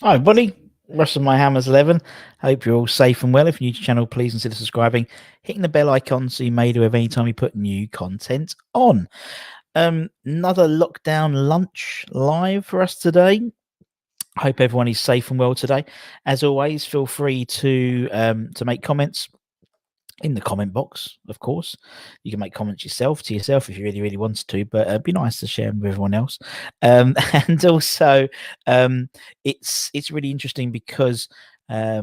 Hi, everybody. Russ and My Hammers 11. Hope you're all safe and well. If you're new to the channel, please consider subscribing, hitting the bell icon so you're made aware of any time we put new content on. Another lockdown lunch live for us today. Hope everyone is safe and well today. As always, feel free to make comments in the comment box. Of course, you can make comments to yourself if you really wanted to, but it'd be nice to share them with everyone else. And also, it's really interesting because I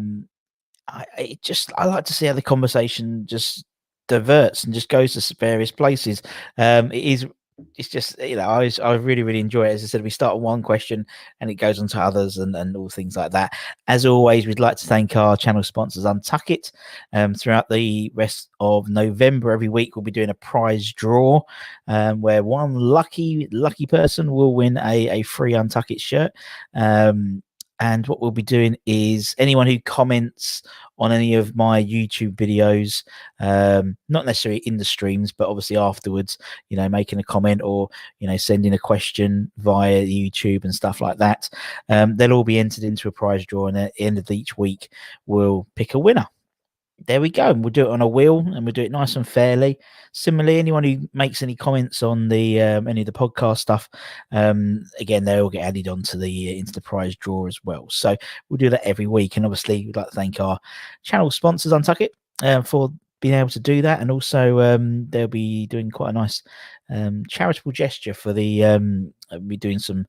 like to see how the conversation just diverts and just goes to various places. It's just, I really enjoy it. As I said, we start on one question and it goes on to others and all things like that. As always, we'd like to thank our channel sponsors, Untuck It. Throughout the rest of November, every week we'll be doing a prize draw, where one lucky person will win a free Untuck It shirt. And what we'll be doing is anyone who comments on any of my YouTube videos, not necessarily in the streams, but obviously afterwards, making a comment or, sending a question via YouTube and stuff like that, they'll all be entered into a prize draw. And at the end of each week, we'll pick a winner. There we go. And we'll do it on a wheel and we'll do it nice and fairly. Similarly, anyone who makes any comments on the any of the podcast stuff, again, they'll get added onto the into the prize draw as well. So we'll do that every week. And obviously, we'd like to thank our channel sponsors, Untuck It, for being able to do that. And also, they'll be doing quite a nice charitable gesture for the we'll be doing some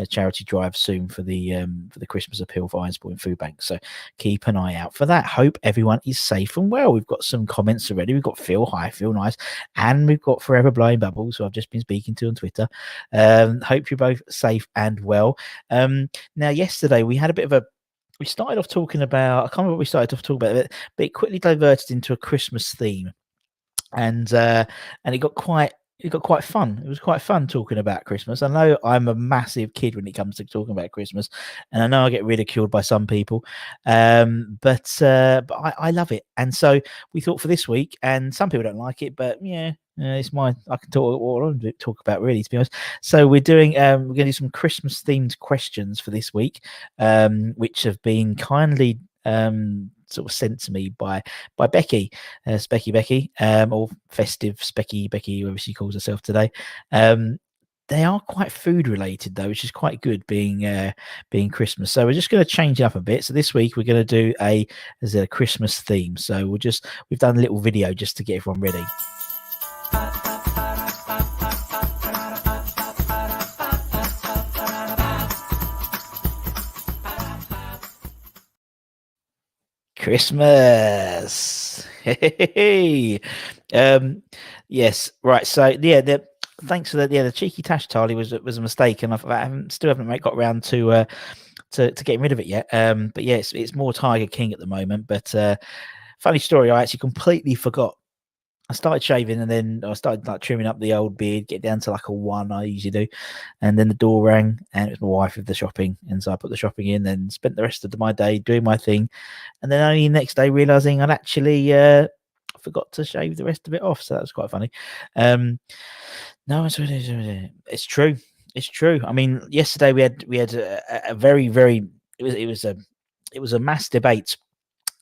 charity drive soon for the Christmas appeal for Ironsbourne and Food Bank. So keep an eye out for that. Hope everyone is safe and well. We've got some comments already. We've got Phil, hi, Phil, nice, and we've got Forever Blowing Bubbles, who I've just been speaking to on Twitter. Hope you're both safe and well. Now, yesterday we had a bit of we started off talking about, I can't remember what we started off talking about, but it quickly diverted into a Christmas theme, and it got quite fun. It was quite fun talking about Christmas. I know I'm a massive kid when it comes to talking about Christmas, and I know I get ridiculed by some people, but I love it. And so we thought for this week, and some people don't like it, but yeah. It's mine. I can talk what I want to talk about, really, to be honest. So we're doing we're going to do some Christmas themed questions for this week, which have been kindly sort of sent to me by Becky, Becky, or festive Becky, whoever she calls herself today. They are quite food related though, which is quite good, being Christmas. So we're just going to change it up a bit. So this week we're going to do a Christmas theme. So we've done a little video just to get everyone ready. Christmas. Hey. Yes, right. So yeah, thanks for the cheeky tash tally was a mistake, and I still haven't got around to getting rid of it yet. But yeah, it's more Tiger King at the moment. But funny story, I actually completely forgot. I started shaving and then I started trimming up the old beard, get down to like a 1 I usually do. And then the door rang and it was my wife with the shopping. And so I put the shopping in and spent the rest of my day doing my thing. And then only the next day realizing I'd actually forgot to shave the rest of it off. So that was quite funny. No, it's true. It's true. I mean, yesterday we had a very, it was a mass debate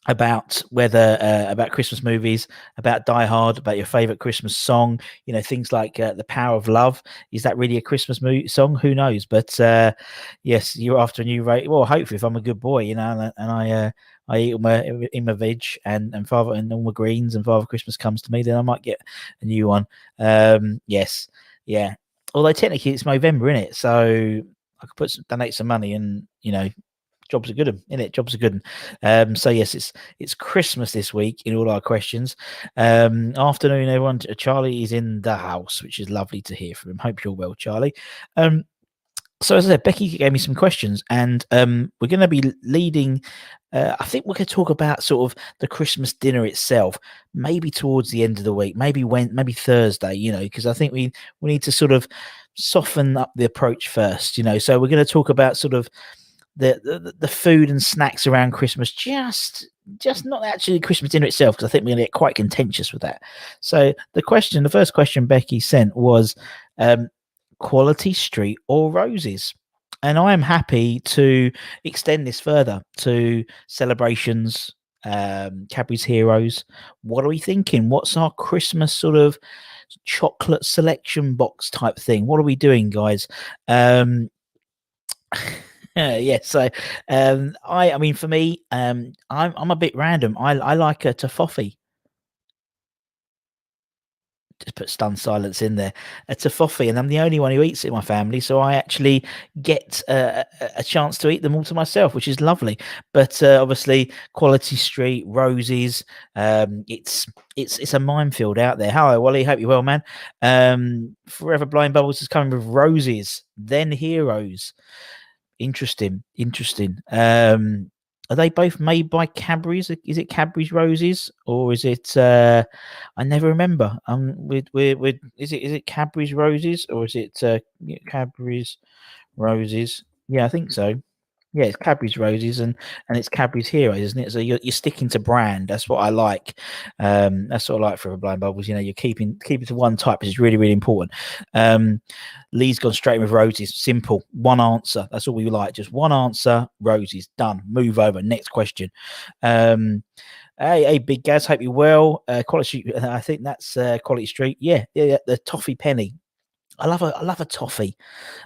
about whether about Christmas movies, about Die Hard, about your favorite Christmas song, things like The Power of Love. Is that really a Christmas song? Who knows? But yes, you're after a new rate. Well, hopefully, if I'm a good boy, and I eat all my veg and Father and all my greens, and Father Christmas comes to me, then I might get a new one. Yes, yeah. Although technically it's November, isn't it? So I could donate some money, and jobs are good, innit? Jobs are good. So yes, it's Christmas this week in all our questions. Afternoon, everyone. Charlie is in the house, which is lovely to hear from him. Hope you're well, Charlie. So as I said, Becky gave me some questions, and we're going to be leading. I think we're going to talk about sort of the Christmas dinner itself, maybe towards the end of the week, maybe Thursday. Because I think we need to sort of soften up the approach first. So we're going to talk about sort of the food and snacks around Christmas, just not actually Christmas dinner itself, because I think we're going to get quite contentious with that. So the first question Becky sent was quality street or roses. and I am happy to extend this further to celebrations, Cadbury's Heroes. What are we thinking? What's our Christmas sort of chocolate selection box type thing? What are we doing, guys? Yeah, so I mean, for me, I'm a bit random. I like a toffee. Just put stunned silence in there. A toffee, and I'm the only one who eats it in my family, so I actually get a chance to eat them all to myself, which is lovely. But obviously, Quality Street, Roses, it's a minefield out there. Hello, Wally. Hope you're well, man. Forever Blind Bubbles is coming with Roses, then Heroes. Interesting, interesting. Are they both made by Cadbury's? Is it Cadbury's Roses or is it? I never remember. With is it Cadbury's Roses or is it Cadbury's Roses? Yeah, I think so. Yeah, it's Cadbury's Roses and it's Cadbury's Heroes, isn't it? So you're sticking to brand. That's what I like. That's what I like for Blind Bubbles. You know, you're keeping to one type, which is really, really important. Lee's gone straight in with Roses. Simple. One answer. That's all we like. Just one answer. Roses. Done. Move over. Next question. Hey, Big Gaz. Hope you're well. Quality Street. I think that's Quality Street. Yeah, yeah, yeah. The toffee penny. I love a toffee.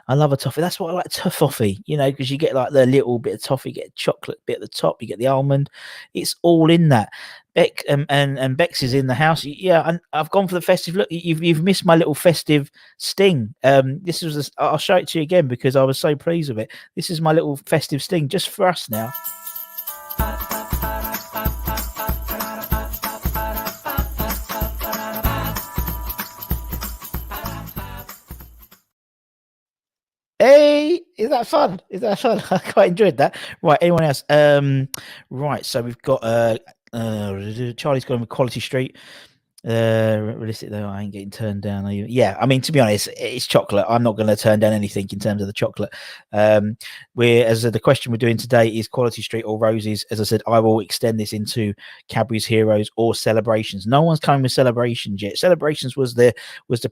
I love a toffee. That's what I like toffee, you know, because you get like the little bit of toffee, you get a chocolate bit at the top, you get the almond. It's all in that. Beck and Bex is in the house. Yeah, and I've gone for the festive. Look, you've missed my little festive sting. This was I'll show it to you again because I was so pleased with it. This is my little festive sting just for us now. Hey, is that fun? Is that fun? I quite enjoyed that. Right, anyone else? Right, so we've got Charlie's gone with Quality Street. Realistic though, I ain't getting turned down. Yeah, I mean, to be honest, it's chocolate. I'm not going to turn down anything in terms of the chocolate. The question we're doing today is Quality Street or Roses. As I said, I will extend this into Cadbury's Heroes or Celebrations. No one's coming with Celebrations yet. Celebrations was the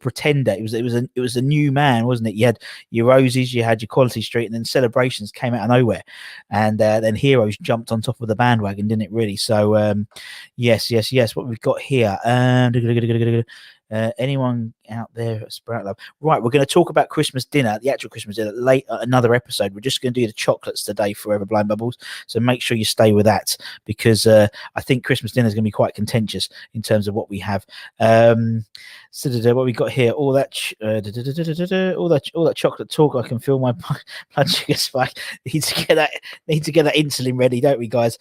pretender. It was a new man, wasn't it? You had your Roses, you had your Quality Street, and then Celebrations came out of nowhere, and then Heroes jumped on top of the bandwagon, didn't it? Really. So yes. What we've got here. Anyone out there at Sprout Love? Right, we're going to talk about Christmas dinner, the actual Christmas dinner, late another episode. We're just going to do the chocolates today, Forever Blind Bubbles. So make sure you stay with that because I think Christmas dinner is going to be quite contentious in terms of what we have. What we got here, all that chocolate talk. I can feel my blood sugar spike. Need to get that insulin ready, don't we, guys?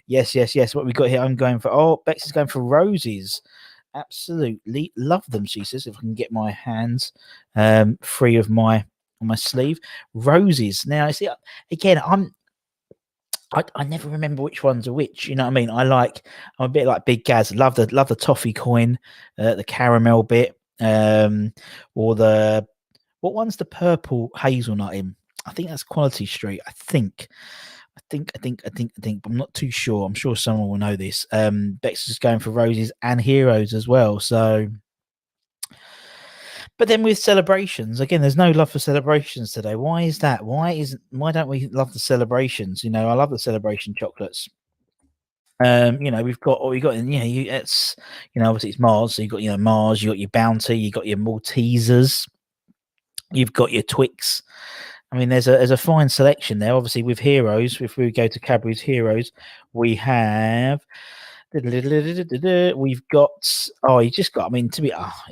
Yes. What we got here, I'm going for. Oh, Bex is going for Roses. Absolutely love them, she says. If I can get my hands free of my sleeve. Roses. Now, I see. Again, I never remember which ones are which. You know what I mean? I'm a bit like Big Gaz. Love the toffee coin, the caramel bit, or the what one's the purple hazelnut in? I think that's Quality Street. I think. But I'm not too sure. I'm sure someone will know this. Bex is going for Roses and Heroes as well. So, but then with celebrations, again, there's no love for celebrations today. Why is that? Why don't we love the celebrations? You know, I love the celebration chocolates. You know, we've got what we got in, it's, obviously it's Mars. So you've got, Mars, you got your Bounty, you got your Maltesers, you've got your Twix. I mean, there's a fine selection there. Obviously, with Heroes, if we go to Cadbury's Heroes, we have we've got. Oh, you just got. I mean,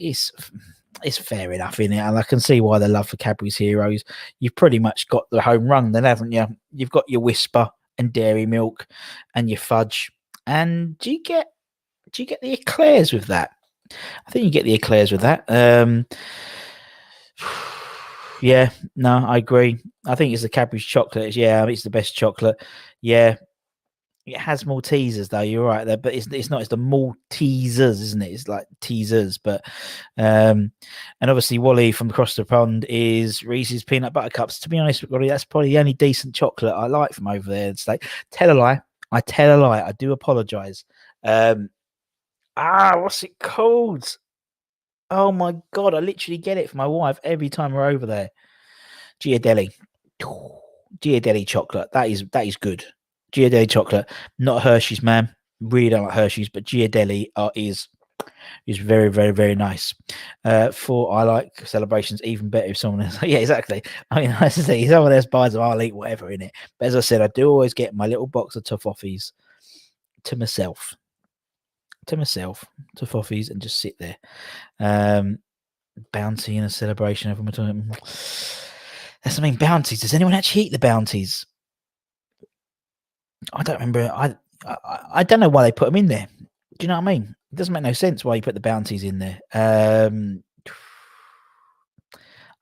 it's fair enough in it, and I can see why the love for Cadbury's Heroes. You've pretty much got the home run, then, haven't you? You've got your Whisper and Dairy Milk and your Fudge, and do you get the eclairs with that? I think you get the eclairs with that. Yeah, no, I agree. I think it's the Cadbury's chocolate. Yeah, it's the best chocolate. Yeah, it has Maltesers though. You're right there, but it's not. It's the Maltesers, isn't it? It's like teasers, but and obviously Wally from across the pond is Reese's peanut butter cups. To be honest, Wally, that's probably the only decent chocolate I like from over there. It's like tell a lie. I tell a lie. I do apologise. What's it called? Oh my god, I literally get it for my wife every time we're over there. Ghirardelli. Ghirardelli chocolate. That is good. Ghirardelli chocolate, not Hershey's, man. Really don't like Hershey's, but Ghirardelli is very, very, very nice. For I like celebrations even better if someone else. Yeah, exactly. I mean, as I say, if someone else buys them, I'll eat whatever in it. But as I said, I do always get my little box of toffees to myself, toffees, and just sit there. Bounty in a celebration. Everyone talking. That's I mean, bounties. Does anyone actually eat the bounties? I don't remember. I don't know why they put them in there. Do you know what I mean? It doesn't make no sense why you put the bounties in there. I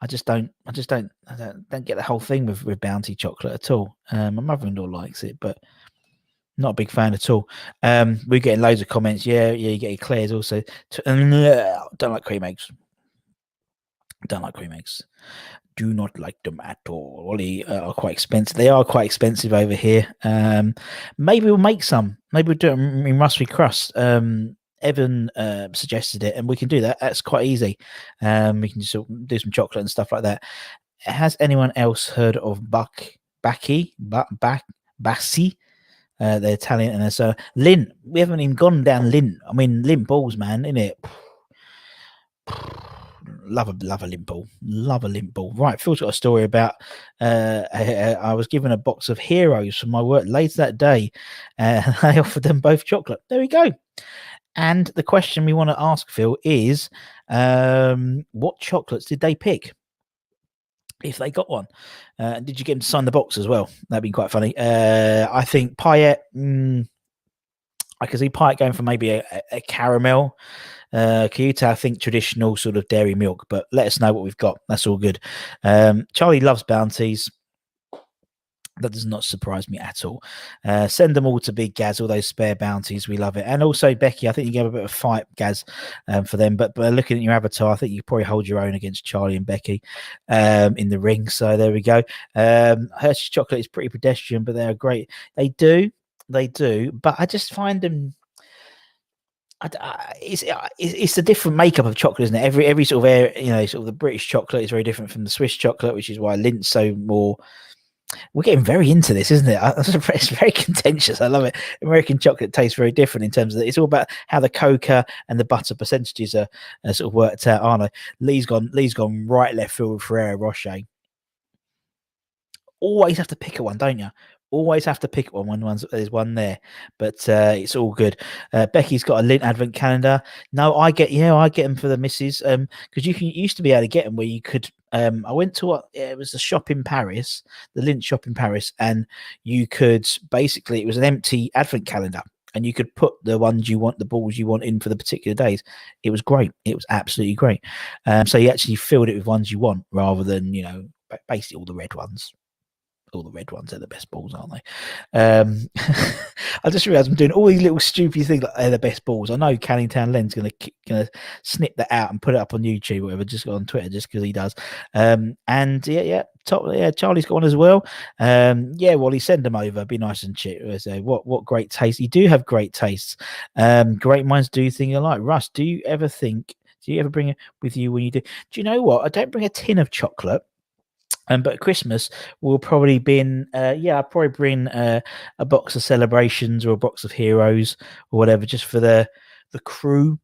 don't get the whole thing with bounty chocolate at all. My mother-in-law likes it, but not a big fan at all. We're getting loads of comments. Yeah, you get eclairs also. Don't like cream eggs. Don't like cream eggs. Do not like them at all. They are quite expensive. They are quite expensive over here. Maybe we'll make some. Maybe we'll do it in Rusty Crust. Evan suggested it, and we can do that. That's quite easy. We can just do some chocolate and stuff like that. Has anyone else heard of Bassi? They're Italian, and there's Lint. We haven't even gone down Lint. I mean, Lint balls, man, innit? Love a lint ball. Love a lint ball. Right, Phil's got a story about I was given a box of heroes from my work later that day. I offered them both chocolate. There we go. And the question we want to ask Phil is, what chocolates did they pick? If they got one, did you get them to sign the box as well? That'd be quite funny. I think Payette. I can see Payette going for maybe a caramel. Kyuta, I think traditional sort of dairy milk, but let us know what we've got. That's all good. Charlie loves bounties. That does not surprise me at all. Send them all to Big Gaz, all those spare bounties. We love it. And also, Becky, I think you gave a bit of a fight, Gaz, for them. But looking at your avatar, I think you probably hold your own against Charlie and Becky in the ring. So there we go. Hershey's chocolate is pretty pedestrian, but they're great. They do. But I just find them. It's a different makeup of chocolate, isn't it? Every sort of area, sort of the British chocolate is very different from the Swiss chocolate, which is why Lint's so more. We're getting very into this, isn't it? It's very contentious. I love it. American chocolate tastes very different in terms of it's all about how the cocoa and the butter percentages are sort of worked out, aren't they? Lee's gone right left field with Ferrero Rocher. Always have to pick at one, don't you? Always have to pick one when there's one there, but it's all good. Becky's got a Lint advent calendar. No, I get them for the missus because you used to be able to get them where you could. I went to it was a shop in Paris, the Lint shop in Paris, and you could basically it was an empty advent calendar, and you could put the ones you want, the balls you want in for the particular days. It was great. It was absolutely great. So you actually filled it with ones you want rather than basically all the red ones. All the red ones are the best balls, aren't they? I just realised I'm doing all these little stupid things like they're the best balls. I know Canning Town Len's gonna snip that out and put it up on YouTube or whatever, just on Twitter, just because he does. And Charlie's got one as well. Wally, send them over. Be nice and cheap. So what great taste. You do have great tastes. Great minds do things alike. Russ, do you ever bring it with you when you do? Do you know what? I don't bring a tin of chocolate. But at Christmas we'll probably I'll probably bring a box of celebrations or a box of heroes or whatever, just for the crew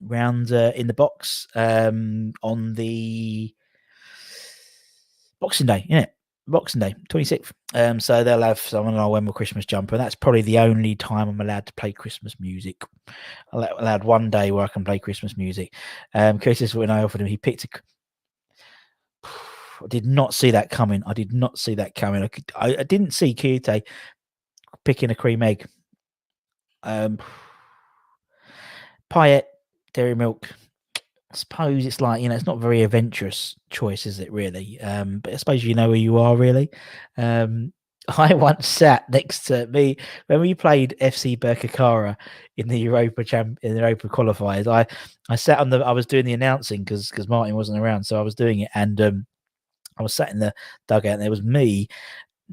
round in the box on the Boxing Day, innit? Boxing Day, 26th. So they'll have someone I'll wear my Christmas jumper. That's probably the only time I'm allowed to play Christmas music. I'm allowed one day where I can play Christmas music. Chris, when I offered him, he picked I did not see that coming. I didn't see Kiyute picking a cream egg. Payette, dairy milk. I suppose it's like, it's not very adventurous choice, is it really? But I suppose you know where you are, really. I once sat next to me when we played FC Birkirkara in the Europa qualifiers. I sat I was doing the announcing because Martin wasn't around, so I was doing it, and I was sat in the dugout, and there was me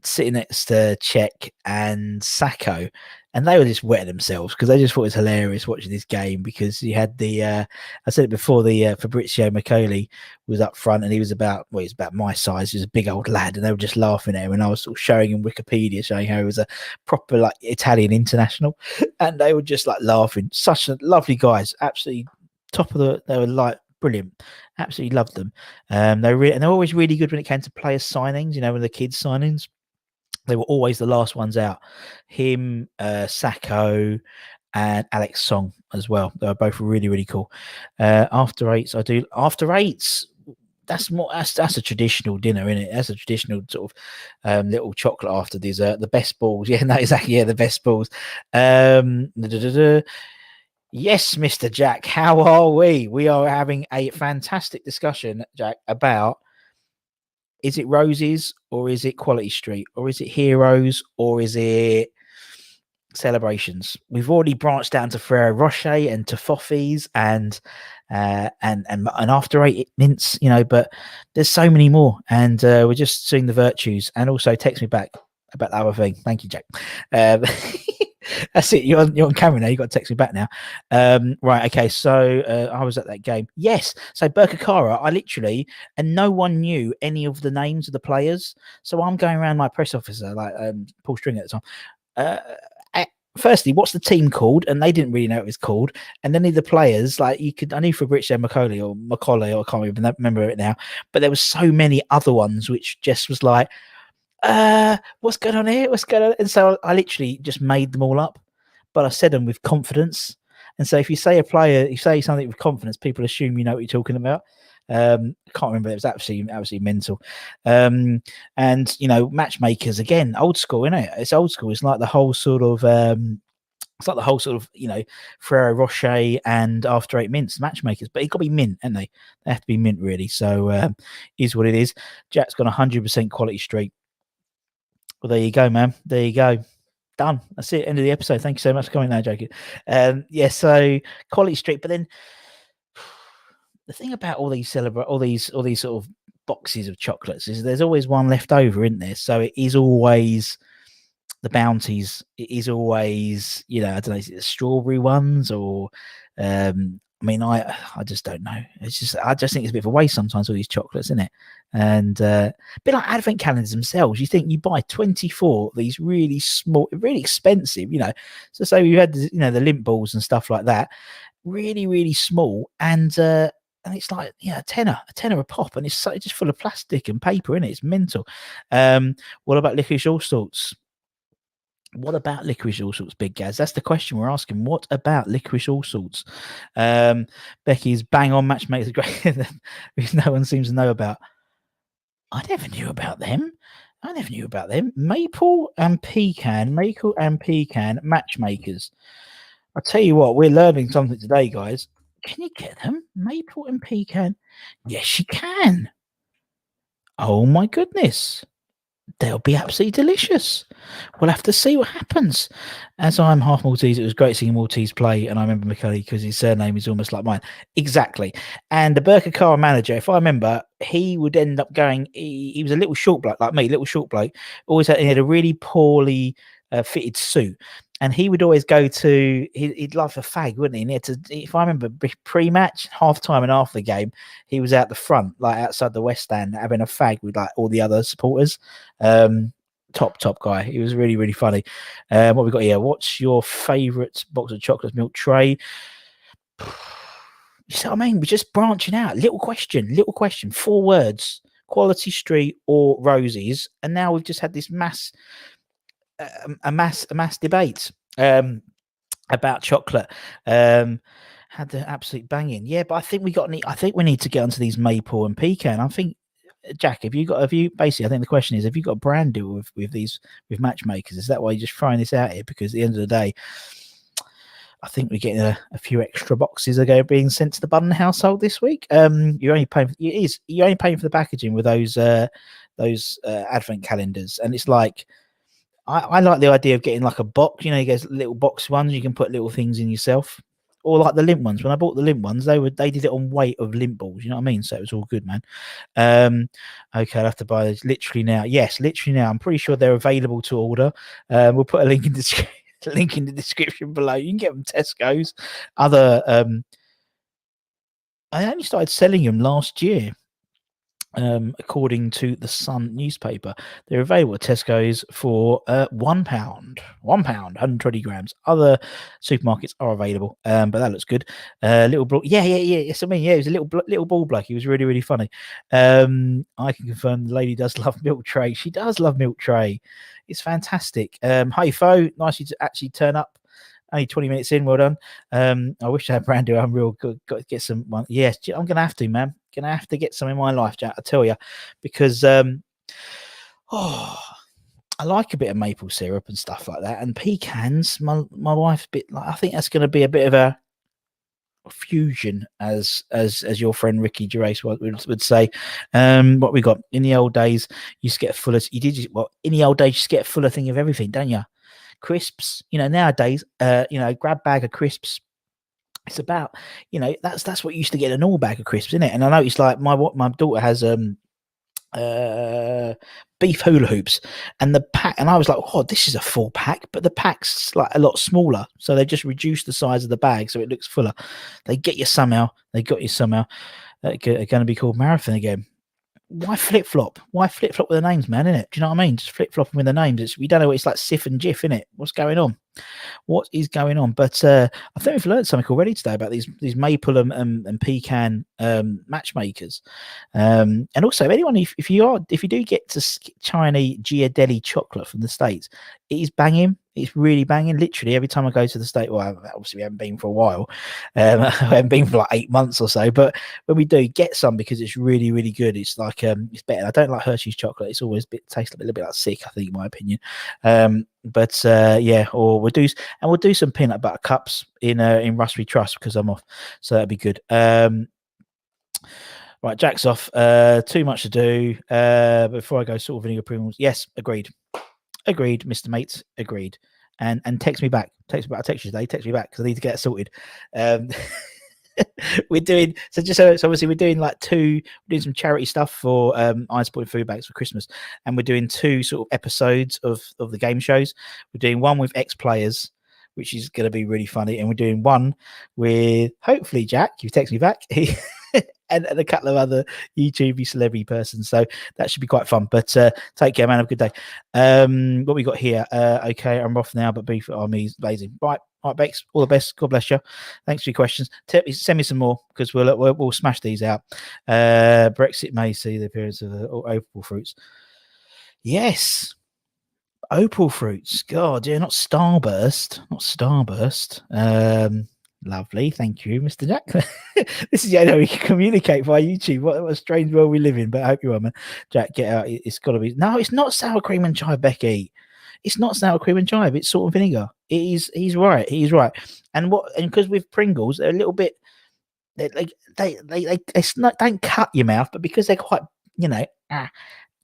sitting next to Czech and Sacco, and they were just wetting themselves because they just thought it was hilarious watching this game, because you had the I said it before, the Fabrizio Macaulay was up front, and he was about my size. He was a big old lad, and they were just laughing at him, and I was sort of showing him Wikipedia, showing how he was a proper like Italian international, and they were just like laughing. Such a lovely guys, absolutely top of the. They were like brilliant, absolutely loved them. And they're always really good when it came to player signings. You know, when the kids signings, they were always the last ones out. Him, Sacco, and Alex Song as well. They were both really, really cool. After eights, I do after eights. That's a traditional dinner, isn't it? That's a traditional sort of little chocolate after dessert. The best balls, yeah, no, exactly, yeah, the best balls. Yes, Mr. Jack, how are we? We are having a fantastic discussion, Jack, about, is it Roses or is it Quality Street, or is it Heroes or is it Celebrations? We've already branched down to Ferrero Rocher and to Toffees and after eight mints, you know, but there's so many more, and we're just seeing the virtues. And also text me back about the other thing. Thank you, Jack. That's it. You're on camera now. You got to text me back now. Right. Okay. So I was at that game. Yes. So Berkakara, I literally, and no one knew any of the names of the players. So I'm going around my press officer, like Paul Stringer at the time. Firstly, what's the team called? And they didn't really know it was called. And then the players, like I knew Fabrizio Macaulay or Macaulay, or I can't even remember it now. But there was so many other ones which just was like, what's going on here? What's going on? And so I literally just made them all up, but I said them with confidence. And so if you say you say something with confidence, people assume you know what you're talking about. I can't remember. It was absolutely mental. And you know, matchmakers again, old school, isn't it? It's old school. It's like the whole sort of you know, Ferrero Rocher and After Eight Mints matchmakers, but it's got to be mint, haven't they? They have to be mint, really. So is what it is. Jack's got 100% Quality Street. Well, there you go, man. There you go. Done. That's it. End of the episode. Thank you so much for coming now, Jacob. Yeah, so Quality Street. But then the thing about all these sort of boxes of chocolates is there's always one left over, isn't there? So it is always the bounties. It is always, you know, I don't know, is it the strawberry ones or I mean, I just don't know. I just think it's a bit of a waste sometimes, all these chocolates, isn't it? And a bit like advent calendars themselves. You think you buy 24 these really small, really expensive, you know. So say you had, you know, the lint balls and stuff like that, really, really small, and it's like, yeah, a tenner a pop, and it's just full of plastic and paper in it. It's mental. What about licorice all sorts? What about licorice all sorts, Big Gaz? That's the question we're asking. What about licorice all sorts? Becky's bang on matchmakers great, which no one seems to know about. I never knew about them. Maple and pecan matchmakers. I tell you what, we're learning something today, guys. Can you get them? Maple and pecan? Yes, you can. Oh my goodness. They'll be absolutely delicious. We'll have to see what happens. As I'm half Maltese, it was great seeing Maltese play, and I remember McCully because his surname is almost like mine. Exactly. And the Berkakara manager, if I remember, he would end up going. He was a little short bloke like me, little short bloke. He had a really poorly fitted suit. And he would always go to, he'd love a fag, wouldn't he? And he had to, if I remember, pre-match, half time and after the game, he was out the front, like outside the West Stand, having a fag with like all the other supporters. Top guy. He was really, really funny. What we got here? What's your favourite box of chocolates, milk tray? You see what I mean? We're just branching out. Little question. 4 words. Quality Street or Roses. And now we've just had this mass debate about chocolate. Had the absolute banging. Yeah, but I think we need to get onto these maple and pecan. I think, Jack, have you basically, I think the question is, have you got a brand deal with matchmakers? Is that why you're just throwing this out here? Because at the end of the day, I think we're getting a few extra boxes being sent to the Button household this week. You're only paying for the packaging with those advent calendars, and it's like, I like the idea of getting like a box. You know, you get little box ones. You can put little things in yourself. or like the Limp ones. When I bought the Limp ones, they did it on weight of Limp balls. You know what I mean? So it was all good, man. Okay, I'll have to buy those literally now. Yes, literally now. I'm pretty sure they're available to order. We'll put a link in the link in the description below. You can get them Tesco's. Other I only started selling them last year. According to the Sun newspaper, they're available at Tesco's for £1, £1, 120 grams. Other supermarkets are available, but that looks good. Little ball, yeah. Yes, I mean, yeah, it was a little ball bloke. He was really, really funny. I can confirm the lady does love Milk Tray. She does love Milk Tray. It's fantastic. Hey, Fo, nice you to actually turn up. Only 20 minutes in, well done. I wish I had brand new Unreal. Got to get some one. Yes, I'm gonna have to, man. Gonna have to get some in my life, Jack. I tell you, because I like a bit of maple syrup and stuff like that, and pecans. My wife's a bit like. I think that's gonna be a bit of a fusion, as your friend Ricky Gervais would say. What we got in the old days, you used to get full of. You did well in the old days. You used to get a fuller thing of everything, don't you? Crisps, nowadays, grab bag of crisps. It's about, that's what you used to get, an all bag of crisps, isn't it? And I noticed, like, my daughter has beef hula hoops, and the pack, and I was like, oh, this is a full pack, but the pack's like a lot smaller, so they just reduced the size of the bag so it looks fuller. They got you somehow. They're going to be called Marathon again. Why flip flop? Why flip flop with the names, man? Innit? Do you know what I mean? Just flip flopping with the names. We don't know. It's like Sif and Jif, innit? What's going on? What is going on? But I think we've learned something already today about these maple and pecan matchmakers. And also, anyone, if you do get to Chinese Ghirardelli chocolate from the States, it is banging. It's really banging. Literally, every time I go to the state, well, obviously we haven't been for a while. I haven't been for like 8 months or so. But when we do, get some, because it's really, really good. It's like it's better. I don't like Hershey's chocolate. It's always tastes a little bit like sick, I think, in my opinion. But yeah, or we'll do some peanut butter cups in Russ We Trust, because I'm off, so that'd be good. Right, Jack's off. Too much to do. Before I go, salt vinegar primrose. Yes, agreed, Mr. Mates, agreed. And text me back. I text you today. Text me back because I need to get it sorted. We're doing so obviously we're doing some charity stuff for Iron Sport Food Banks for Christmas, and we're doing 2 sort of episodes of the game shows. We're doing one with ex-players, which is going to be really funny, and we're doing one with, hopefully, Jack, you text me back, and a couple of other YouTube celebrity persons, so that should be quite fun. But take care, man, have a good day. What we got here, okay, I'm off now, but Beef Army is blazing. Right, Bex, all the best, God bless you, thanks for your questions. Send me some more, because we'll smash these out. Brexit may see the appearance of opal fruits. Yes, opal fruits, God, yeah, not Starburst. Lovely, thank you, Mr. Jack. This is the only way we can communicate via YouTube. What a strange world we live in, but I hope you are, man. Jack, get out. It's got to be. No, it's not sour cream and chive, Becky. It's not sour cream and chive. It's salt and vinegar. It is. He's right. And because with Pringles, they're a little bit. They don't cut your mouth, but because they're quite,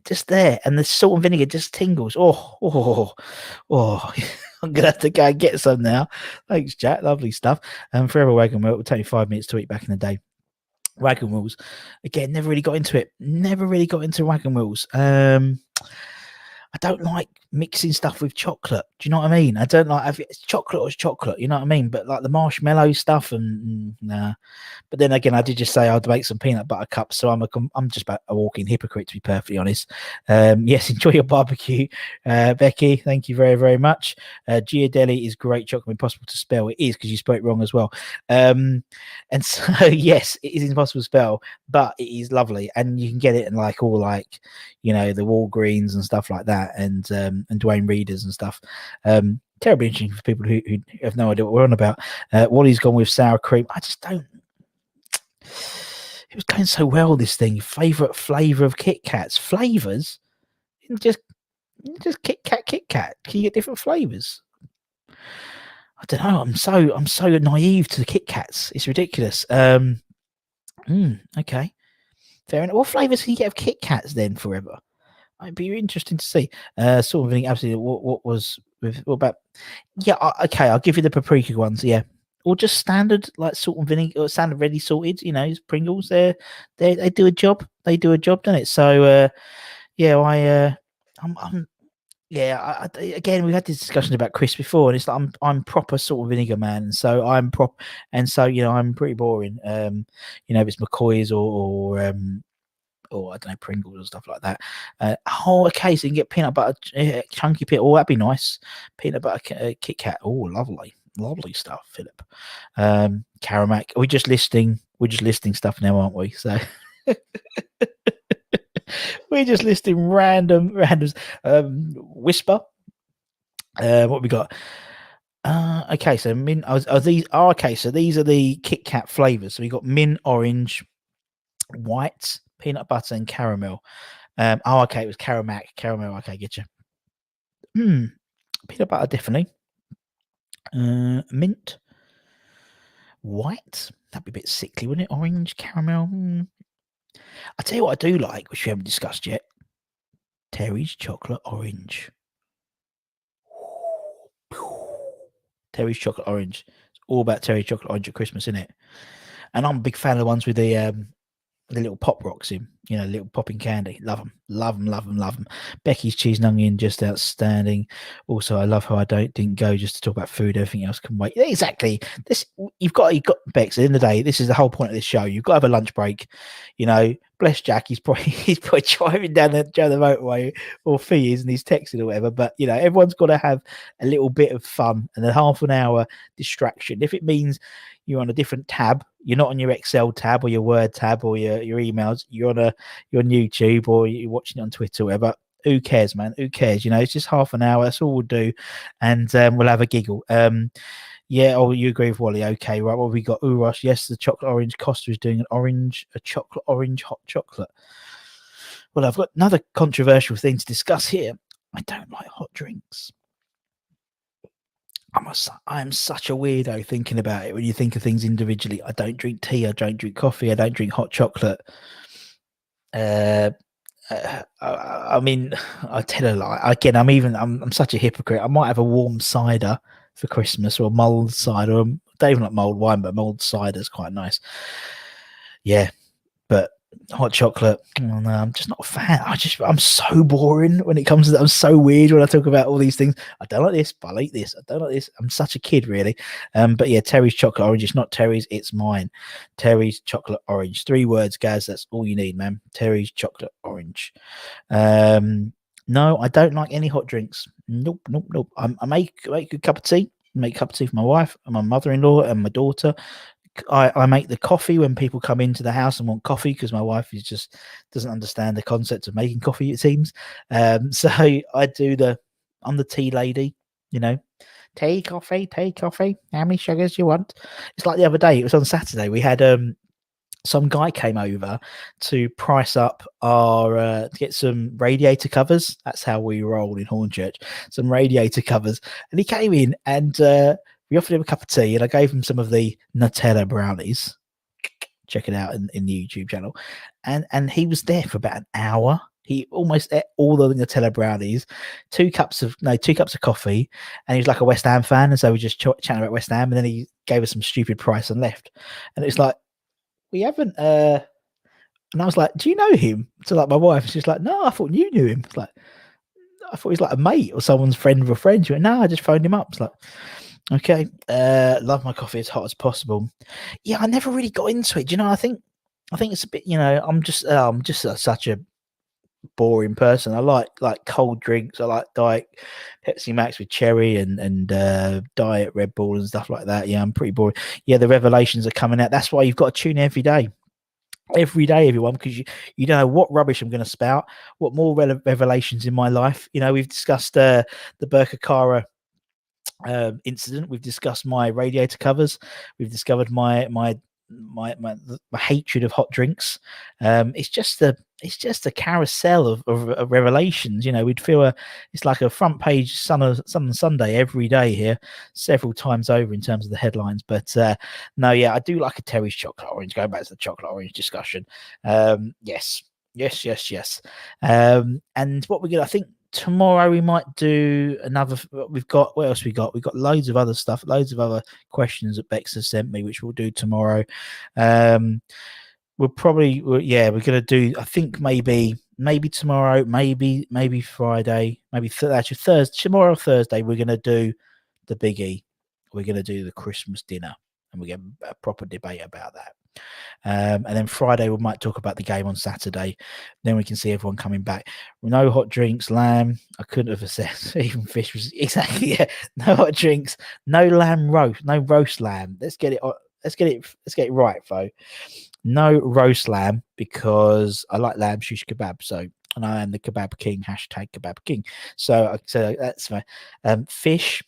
just there, and the salt and vinegar just tingles. Oh. I'm gonna have to go and get some now. Thanks, Jack. Lovely stuff. Forever Wagon Wheel. It will take me 5 minutes to eat back in the day. Wagon Wheels. Again, never really got into it. Never really got into Wagon Wheels. I don't like mixing stuff with chocolate. Do you know what I mean? I don't like, if it's chocolate or it's chocolate, you know what I mean? But like the marshmallow stuff nah. But then again, I did just say I'd make some peanut butter cups, so I'm just about a walking hypocrite, to be perfectly honest. Yes, enjoy your barbecue, Becky. Thank you very, very much. Ghirardelli is great chocolate, impossible to spell. It is, because you spelled it wrong as well. And so yes, it is impossible to spell, but it is lovely, and you can get it in the Walgreens and stuff like that, and Dwayne Readers and stuff. Terribly interesting for people who have no idea what we're on about. Wally's gone with sour cream. I just don't. It was going so well, this thing. Favorite flavor of Kit Kats. Flavors? Just Kit Kat. Can you get different flavors? I don't know. I'm so naive to the Kit Kats. It's ridiculous. Okay. Fair enough. What flavors can you get of Kit Kats then forever? It'd be interesting to see. Sort of thing. Absolutely. What about? Yeah. Okay. I'll give you the paprika ones. Yeah. or just standard like salt and vinegar, or standard ready salted. Pringles. They do a job. They do a job, don't it? So yeah, I'm yeah. Again, we've had this discussion about crisps before, and it's like I'm proper salt and vinegar man, and so I'm pretty boring. If it's McCoy's or I don't know, Pringles and stuff like that. Okay, so you can get peanut butter, chunky peanut. Oh, that'd be nice. Peanut butter Kit Kat. Oh, lovely stuff, Philip. Caramac. We're just listing stuff now, aren't we? So we're just listing randoms. Whisper. What we got? Okay, so mint. Are these? Oh, okay, so these are the Kit Kat flavors. So we got mint, orange, white, peanut butter, and caramel. Okay, it was caramel. Okay, get you. Peanut butter, definitely. Mint, white. That'd be a bit sickly, wouldn't it? Orange, caramel. I tell you what, I do like, which we haven't discussed yet. Terry's chocolate orange. Terry's chocolate orange. It's all about Terry's chocolate orange at Christmas, isn't it? And I'm a big fan of the ones with the little pop rocks in, little popping candy. Love them. Becky's cheese and onion, just outstanding. Also, I love how I didn't go just to talk about food. Everything else can wait. Exactly. You've got Bex. At the end of the day, this is the whole point of this show. You've got to have a lunch break. Bless Jack. He's probably driving down the motorway, or Fee is, and he's texting or whatever. But everyone's got to have a little bit of fun and a half an hour distraction. If it means you're on a different tab, you're not on your Excel tab or your Word tab or your emails, you're on YouTube or you're watching it on Twitter or whatever. Who cares, man? Who cares? It's just half an hour. That's all we'll do. And we'll have a giggle. Yeah, you agree with Wally. Okay, right. What have we got? Ooh, Russ. Yes, the chocolate orange. Costa is doing a chocolate orange hot chocolate. Well, I've got another controversial thing to discuss here. I don't like hot drinks. I am such a weirdo thinking about it. When you think of things individually, I don't drink tea. I don't drink coffee. I don't drink hot chocolate. I mean, I tell a lie. Again, I'm such a hypocrite. I might have a warm cider for Christmas, or a mulled cider. I don't even like mulled wine, but mulled cider is quite nice. Yeah, but hot chocolate, no, I'm just not a fan. I'm so boring when it comes to that. I'm so weird when I talk about all these things. I don't like this, but I like this. I don't like this. I'm such a kid, really. But yeah, Terry's chocolate orange. It's not Terry's, it's mine. Terry's chocolate orange. 3 words, Gaz. That's all you need, man. Terry's chocolate orange. No, I don't like any hot drinks. Nope. I make a cup of tea. Make a cup of tea for my wife and my mother-in-law and my daughter. I make the coffee when people come into the house and want coffee, because my wife doesn't understand the concept of making coffee, it seems. So I'm the tea lady, tea, coffee. How many sugars you want? It's like the other day, it was on Saturday. We had some guy came over to price up to get some radiator covers. That's how we roll in Hornchurch. Some radiator covers, and he came in and we offered him a cup of tea, and I gave him some of the Nutella brownies. Check it out in the YouTube channel, and he was there for about an hour. He almost ate all the Nutella brownies, 2 cups of coffee, and he was like a West Ham fan, and so we just chatting about West Ham, and then he gave us some stupid price and left. And it's like, we haven't and I was like, do you know him? So like my wife, she's like, no, I thought you knew him. It's like, I thought he's like a mate or someone's friend of a friend. She went, no, I just phoned him up. It's like, okay. Love my coffee as hot as possible. Yeah, I never really got into it. I think it's a bit, I'm just such a boring person. I like cold drinks. I like Diet Pepsi Max with cherry and Diet Red Bull and stuff like that. Yeah, I'm pretty boring. Yeah, the revelations are coming out. That's why you've got to tune every day, everyone, because you don't know what rubbish I'm going to spout, what more revelations in my life. We've discussed the Berkakara incident. We've discussed my radiator covers. We've discovered my hatred of hot drinks. It's just a carousel of revelations. We'd feel it's like a front page Sun and Sunday every day here, several times over in terms of the headlines. But no, yeah, I do like a Terry's chocolate orange. Going back to the chocolate orange discussion, yes. And what we're gonna, I think, tomorrow we might do another. We've got what else we got? We've got loads of other stuff, loads of other questions that Bex has sent me, which we'll do tomorrow. We'll probably, yeah, we're gonna do. I think maybe tomorrow, maybe Friday, maybe actually Thursday. Tomorrow, Thursday, we're gonna do the biggie. We're gonna do the Christmas dinner, and we get a proper debate about that. And then Friday we might talk about the game on Saturday. Then we can see everyone coming back. No hot drinks, lamb. I couldn't have assessed. Even fish was exactly, yeah. No hot drinks, no lamb roast, no roast lamb. Let's get it. Let's get it right, Fo. No roast lamb because I like lamb shish kebab. So, and I am the kebab king. Hashtag kebab king. So that's fine. Fish.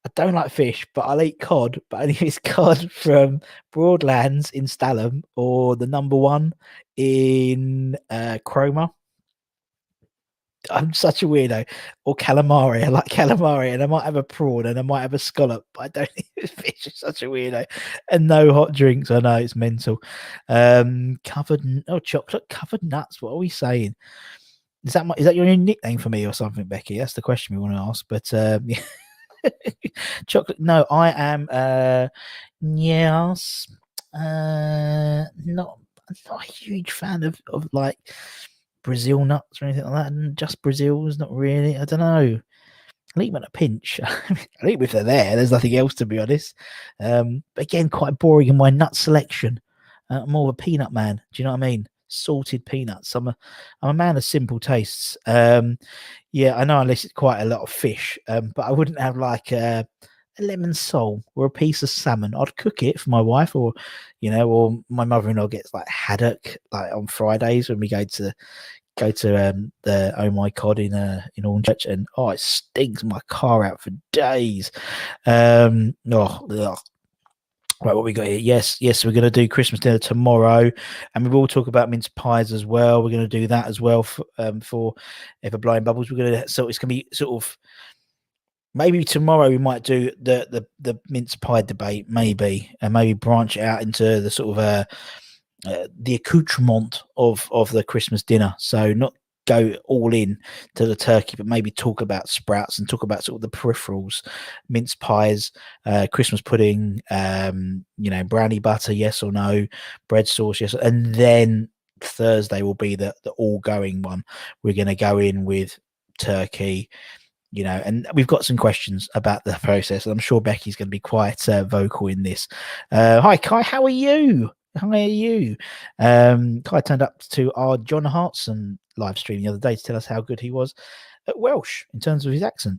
I don't like fish, but I'll eat cod. But only if it's cod from Broadlands in Stalham or the number one in Cromer. I'm such a weirdo. Or calamari. I like calamari, and I might have a prawn, and I might have a scallop. But I don't eat fish. Is such a weirdo. And no hot drinks. I know it's mental. Chocolate covered nuts. What are we saying? Is that your nickname for me or something, Becky? That's the question we want to ask. But yeah. Chocolate. No, I am. Yes. Not a huge fan of like Brazil nuts or anything like that. And just Brazil's not really. I don't know. I'll eat them at a pinch. I'll eat them if they're there. There's nothing else, to be honest. But again, quite boring in my nut selection. I'm more of a peanut man. Do you know what I mean? Salted peanuts. I'm a man of simple tastes. Yeah, I know I listed quite a lot of fish, but I wouldn't have like a lemon sole or a piece of salmon. I'd cook it for my wife, or or my mother-in-law gets like haddock like on Fridays when we go to the Oh My Cod in Hornchurch, and it stinks my car out for days. Right, what we got here? Yes, we're going to do Christmas dinner tomorrow, and we will talk about mince pies as well. We're going to do that as well for Ever Blowing Bubbles. We're going to, so it's going to be sort of, maybe tomorrow we might do the mince pie debate, maybe, and maybe branch it out into the sort of the accoutrement of the Christmas dinner. So not go all in to the turkey, but maybe talk about sprouts and talk about sort of the peripherals, mince pies, Christmas pudding, brownie butter, yes or no, bread sauce, yes, and then Thursday will be the all going one. We're going to go in with turkey, and we've got some questions about the process. I'm sure Becky's going to be quite vocal in this. Hi Kai, how are you? How are you? Kai turned up to our John Hartson live stream the other day to tell us how good he was at Welsh in terms of his accent.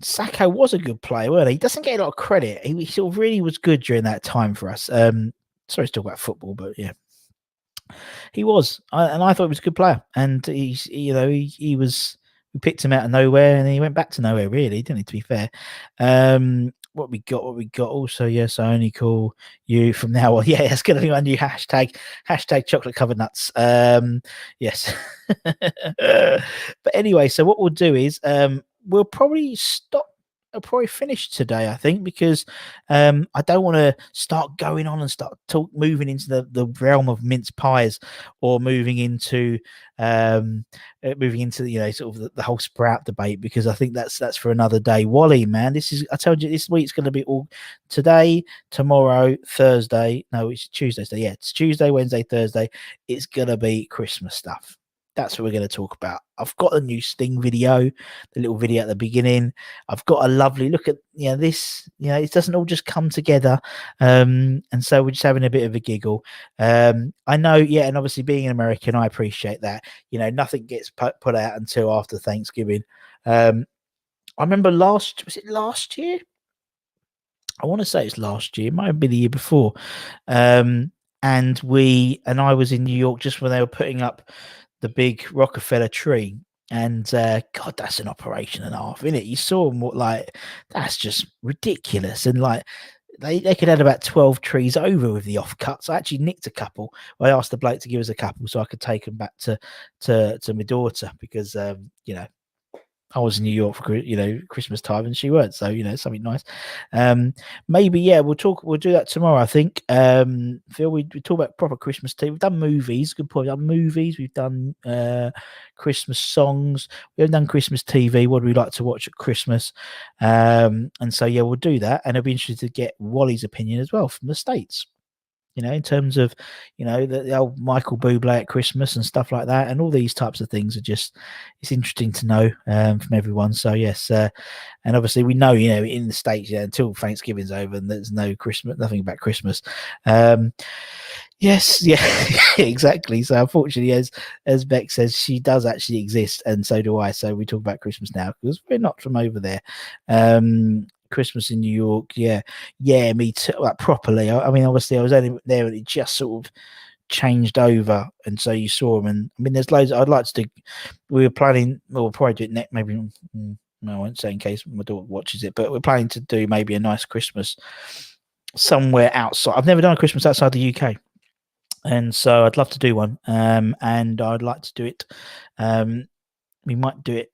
Sacco was a good player, weren't he? He doesn't get a lot of credit. He sort of really was good during that time for us. Sorry to talk about football, but yeah, he was, and I thought he was a good player. And he was. We picked him out of nowhere, and he went back to nowhere. Really, didn't he? To be fair, what we got also, yes, I only call you from now on. Yeah, it's going to be my new hashtag chocolate covered nuts. Yes. But anyway, so what we'll do is we'll probably stop. I'll probably finish today, I think, because I don't want to start going on and start moving into the realm of mince pies, or moving into sort of the whole sprout debate, because I think that's for another day. Wally, man, I told you this week's going to be all today, tomorrow, Thursday. No, it's Tuesday. So yeah, it's Tuesday, Wednesday, Thursday. It's going to be Christmas stuff. That's what we're going to talk about. I've got a new Sting video, the little video at the beginning. I've got a lovely look at this. It doesn't all just come together, and so we're just having a bit of a giggle. I know, yeah, and obviously being an American, I appreciate that. Nothing gets put out until after Thanksgiving. I remember last year? I want to say it's last year. It might have been the year before. And I was in New York just when they were putting up the big Rockefeller tree, and God, that's an operation and a half, isn't it? You saw them, that's just ridiculous, and like they could have about 12 trees over with the offcuts. I actually nicked a couple. I asked the bloke to give us a couple so I could take them back to my daughter, because I I was in New York for Christmas time, and she weren't. So something nice. Maybe we'll do that tomorrow. I think. Phil, we talk about proper Christmas tea. We've done movies. Good point. We've done movies. We've done Christmas songs. We haven't done Christmas TV. What do we like to watch at Christmas? And so we'll do that. And I'll be interested to get Wally's opinion as well from the States. In terms of, the old Michael Bublé at Christmas and stuff like that, and all these types of things it's interesting to know from everyone. So yes, and obviously we know, in the States, until Thanksgiving's over and there's no Christmas, nothing about Christmas. Yes, yeah, exactly. So unfortunately, as Beck says, she does actually exist, and so do I. So we talk about Christmas now because we're not from over there. Christmas in New York, yeah, me too. Like properly. I mean, obviously, I was only there, and it just sort of changed over, and so you saw them. And I mean, there's loads I'd like to do. We were planning. Well, we'll probably do it next. Maybe no, I won't say in case my daughter watches it, but we're planning to do maybe a nice Christmas somewhere outside. I've never done a Christmas outside the UK. And so I'd love to do one, and I'd like to do it. We might do it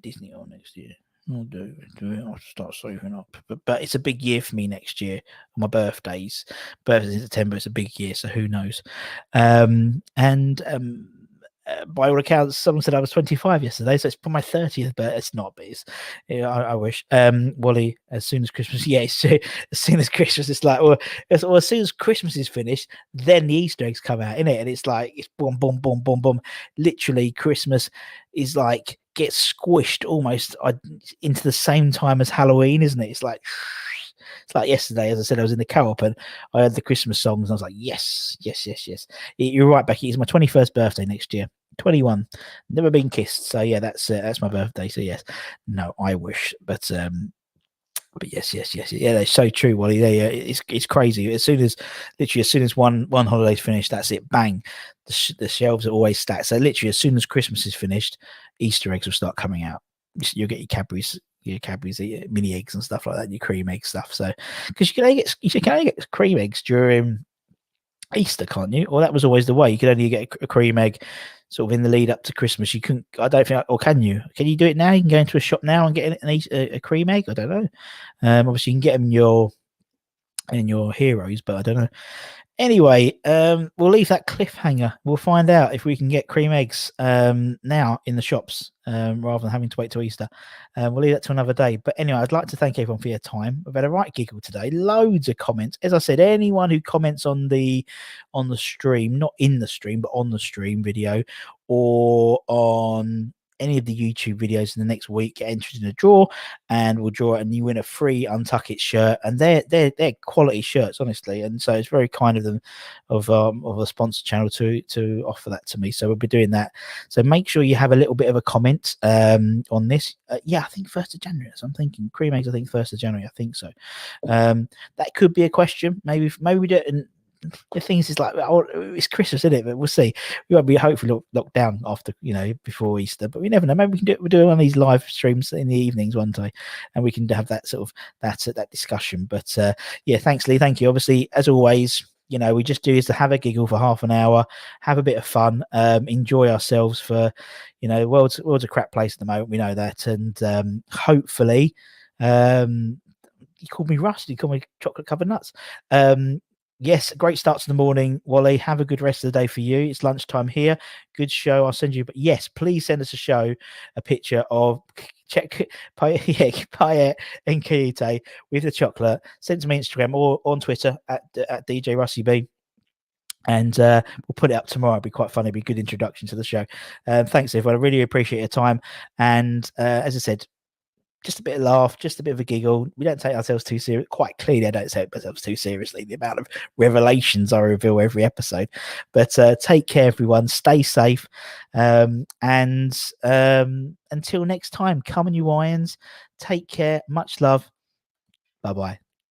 Disney or next year. I'll do it. I'll start saving up. But it's a big year for me next year. My birthday's in September. It's a big year, so who knows? By all accounts, someone said I was 25 yesterday, so it's for my 30th, but it's not. But I wish. Wally, as soon as Christmas, as soon as Christmas, it's like, as soon as Christmas is finished, then the Easter eggs come out, innit? And it's like, it's boom, boom, boom, boom, boom. Literally, Christmas is like gets squished almost into the same time as Halloween, isn't it? It's like yesterday, as I said, I was in the co-op and I heard the Christmas songs and I was like, yes. You're right, Becky. It's my 21st birthday next year. 21. Never been kissed. So yeah, that's my birthday. So yes. No, I wish. But yes. Yeah, that's so true, Wally. Yeah, it's crazy. As soon as one holiday's finished, that's it. Bang. The shelves are always stacked. So literally, as soon as Christmas is finished, Easter eggs will start coming out. You'll get your Cadbury's, mini eggs and stuff like that, your cream egg stuff. So, because you can only get cream eggs during Easter, can't you? Or that was always the way. You could only get a cream egg sort of in the lead up to Christmas. You couldn't. I don't think. Or can you? Can you do it now? You can go into a shop now and get a cream egg. I don't know. Obviously, you can get them in your heroes, but I don't know. Anyway, we'll leave that cliffhanger. We'll find out if we can get cream eggs now in the shops rather than having to wait till Easter. We'll leave that to another day. But anyway, I'd like to thank everyone for your time. We've had a right giggle today. Loads of comments. As I said, anyone who comments on the stream, not in the stream, but on the stream video, or on any of the YouTube videos in the next week, get entered in a draw, and we'll draw it, and you win a free Untuck It shirt. And they're quality shirts, honestly. And so it's very kind of them, of a sponsor channel to offer that to me. So we'll be doing that. So make sure you have a little bit of a comment on this. I think 1st of January. So I'm thinking cream eggs. I think 1st of January. I think so. That could be a question. Maybe we do it in. The thing is like, it's Christmas, isn't it? But we'll see. We won't be hopefully locked down after, before Easter, but we never know. Maybe we'll do one of these live streams in the evenings one day, and we can have that sort of that discussion. But thanks, Lee. Thank you. Obviously, as always, we just do is to have a giggle for half an hour, have a bit of fun, enjoy ourselves for, the world's a crap place at the moment. We know that, and hopefully, he called me Russ. He called me chocolate covered nuts. Yes, great start to the morning, Wally. Have a good rest of the day for you. It's lunchtime here. Good show. I'll send you. But yes, please send us a picture of Payet and Kiyite with the chocolate. Send to me Instagram or on Twitter at DJ Russie B. And we'll put it up tomorrow. It'll be quite funny. It'll be a good introduction to the show. Thanks, everyone. I really appreciate your time. And as I said, just a bit of laugh, just a bit of a giggle. We don't take ourselves too serious. Quite clearly, I don't take myself too seriously. The amount of revelations I reveal every episode. But take care, everyone. Stay safe. And until next time, come on, you irons. Take care. Much love. Bye-bye.